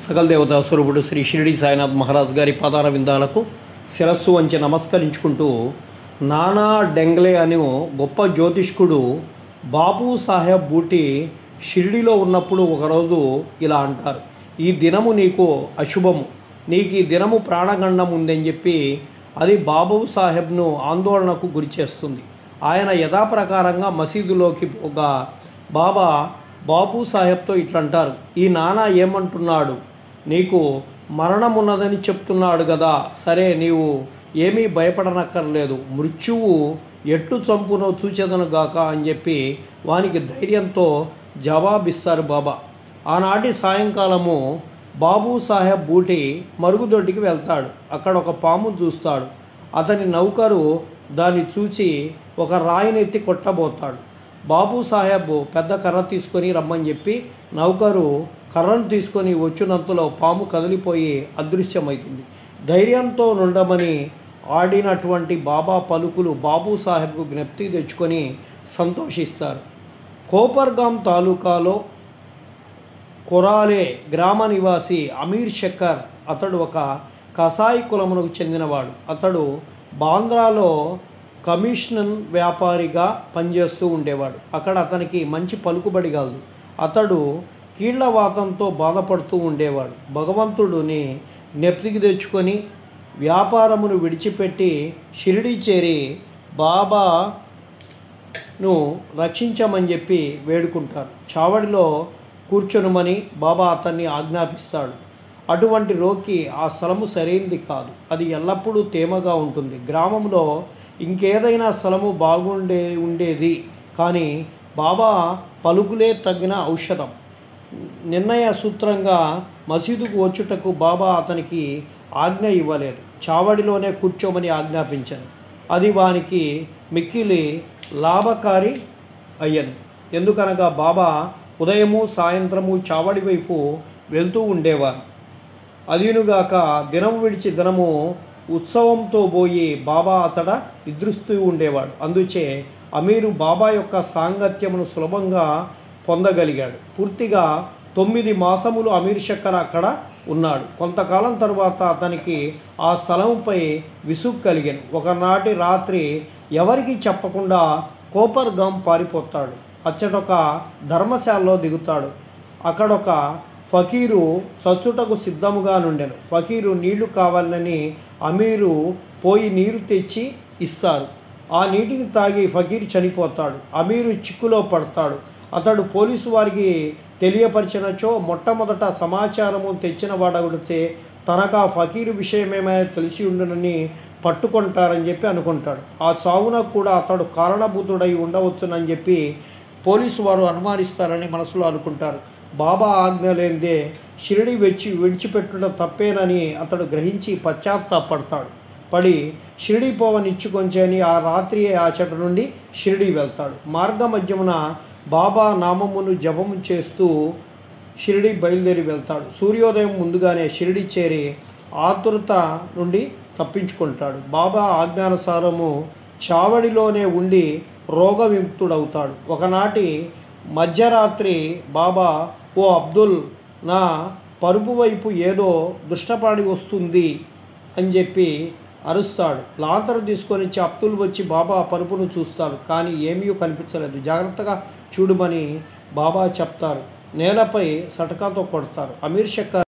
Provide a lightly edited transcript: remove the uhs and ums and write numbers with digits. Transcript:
సకల దేవతా స్వరూపుడు శ్రీ షిరిడి సాయినాథ్ మహారాజ్ గారి పాదార విందాలకు శిరస్సు వంచి నమస్కరించుకుంటూ నానా డెంగ్లే అనే గొప్ప జ్యోతిష్కుడు బాబూ సాహెబ్ బూటి షిరిడిలో ఉన్నప్పుడు ఒకరోజు ఇలా అంటారు, ఈ దినము నీకు అశుభము, నీకు ఈ దినము ప్రాణగండం ఉందని చెప్పి అది బాబూ సాహెబ్ను ఆందోళనకు గురి చేస్తుంది. ఆయన యథాప్రకారంగా మసీదులోకి పోగా బాబూ సాహెబ్తో ఇట్లంటారు, ఈ నానా ఏమంటున్నాడు, నీకు మరణం ఉన్నదని చెప్తున్నాడు కదా, సరే నీవు ఏమీ భయపడనక్కర్లేదు, మృత్యువు ఎట్టు చంపునో చూచెదను గాక అని చెప్పి వానికి ధైర్యంతో జవాబిస్తారు బాబా. ఆనాటి సాయంకాలము బాబూ సాహెబ్ బూటి మరుగుదొడ్డికి వెళ్తాడు. అక్కడ ఒక పాము చూస్తాడు. అతని నౌకరు దాన్ని చూచి ఒక రాయిని ఎత్తి కొట్టబోతాడు. బాబూ సాహెబ్ పెద్ద కర్ర తీసుకొని రమ్మని చెప్పి నౌకరు కర్రను తీసుకొని వచ్చినంతలో పాము కదిలిపోయి అదృశ్యమవుతుంది. ధైర్యంతో నుండమని ఆడినటువంటి బాబా పలుకులు బాబూ సాహెబ్కు జ్ఞప్తి తెచ్చుకొని సంతోషిస్తారు. కోపర్గాం తాలూకాలో కొరాలే గ్రామ నివాసి అమీర్ షక్కర్, అతడు ఒక కసాయి కులమునకు చెందినవాడు. అతడు బాంద్రాలో కమిషన్ వ్యాపారిగా పనిచేస్తూ ఉండేవాడు. అక్కడ అతనికి మంచి పలుకుబడి కలదు. అతడు కీళ్లవాతంతో బాధపడుతూ ఉండేవాడు. భగవంతుడిని జ్ఞప్తికి తెచ్చుకొని వ్యాపారమును విడిచిపెట్టి షిరిడి చేరి బాబాను రక్షించమని చెప్పి వేడుకుంటారు. చావడిలో కూర్చొనుమని బాబా అతన్ని ఆజ్ఞాపిస్తాడు. అటువంటి రోగికి ఆ స్థలము సరైనది కాదు, అది ఎల్లప్పుడూ తేమగా ఉంటుంది. గ్రామంలో ఇంకేదైనా స్థలము ఉండేది కానీ బాబా పలుకులే తగిన ఔషధం. నిర్ణయ సూత్రంగా మసీదుకు వచ్చుటకు బాబా అతనికి ఆజ్ఞ ఇవ్వలేదు. చావడిలోనే కూర్చోమని ఆజ్ఞాపించను. అది వానికి మిక్కిలి లాభకారి అయ్యను. ఎందుకనగా బాబా ఉదయము సాయంత్రము చావడి వైపు వెళ్తూ ఉండేవారు. అదీనుగాక దినము విడిచి దినము ఉత్సవంతో పోయి బాబా అతడ నిద్రిస్తూ ఉండేవాడు. అందుచే అమీరు బాబా యొక్క సాంగత్యమును సులభంగా పొందగలిగాడు. పూర్తిగా 9 మాసములు అమీర్ షక్కర్ అక్కడ ఉన్నాడు. కొంతకాలం తరువాత అతనికి ఆ స్థలంపై విసుగు కలిగాను. ఒకనాటి రాత్రి ఎవరికి చెప్పకుండా కోపర్గాం పారిపోతాడు. అచ్చటొక ధర్మశాలలో దిగుతాడు. అక్కడొక ఫకీరు చచ్చుటకు సిద్ధముగా నుండెను. ఫకీరు నీళ్లు కావాలని అమీరు పోయి నీరు తెచ్చి ఇస్తారు. ఆ నీటిని తాగి ఫకీరు చనిపోతాడు. అమీరు చిక్కులో పడతాడు. అతడు పోలీసు వారికి తెలియపరిచినచో మొట్టమొదట సమాచారము తెచ్చిన వాడగుడిచే తనకు ఆ ఫకీరు విషయమేమైనా తెలిసి ఉండునని పట్టుకుంటారని చెప్పి అనుకుంటాడు. ఆ చావునకు కూడా అతడు కారణభూతుడై ఉండవచ్చునని చెప్పి పోలీసు వారు అనుమానిస్తారని మనసులో అనుకుంటారు. బాబా ఆజ్ఞ లేనిదే షిరిడి విడిచిపెట్టుట తప్పేనని అతడు గ్రహించి పశ్చాత్తాపడతాడు. పడి షిరిడి పోవనిచ్చుకొంచని ఆ రాత్రియే ఆచట నుండి షిరిడి వెళ్తాడు. మార్గ మధ్యమున బాబా నామమును జపము చేస్తూ షిరిడి బయలుదేరి వెళ్తాడు. సూర్యోదయం ముందుగానే షిరిడి చేరి ఆతురత నుండి తప్పించుకుంటాడు. బాబా ఆజ్ఞానుసారము చావడిలోనే ఉండి రోగ విముక్తుడవుతాడు. ఒకనాటి మధ్యరాత్రి బాబా, ఓ అబ్దుల్, నా పరుపు వైపు ఏదో దుష్టపాడి వస్తుంది అని చెప్పి అరుస్తాడు. లాంతరు తీసుకొని అబ్దుల్ వచ్చి బాబా పరుపును చూస్తాడు. కానీ ఏమీ కనిపించలేదు. జాగ్రత్తగా చూడమని బాబా చెప్తారు. నేలపై సటకాతో కొడతారు. అమీర్ షక్కర్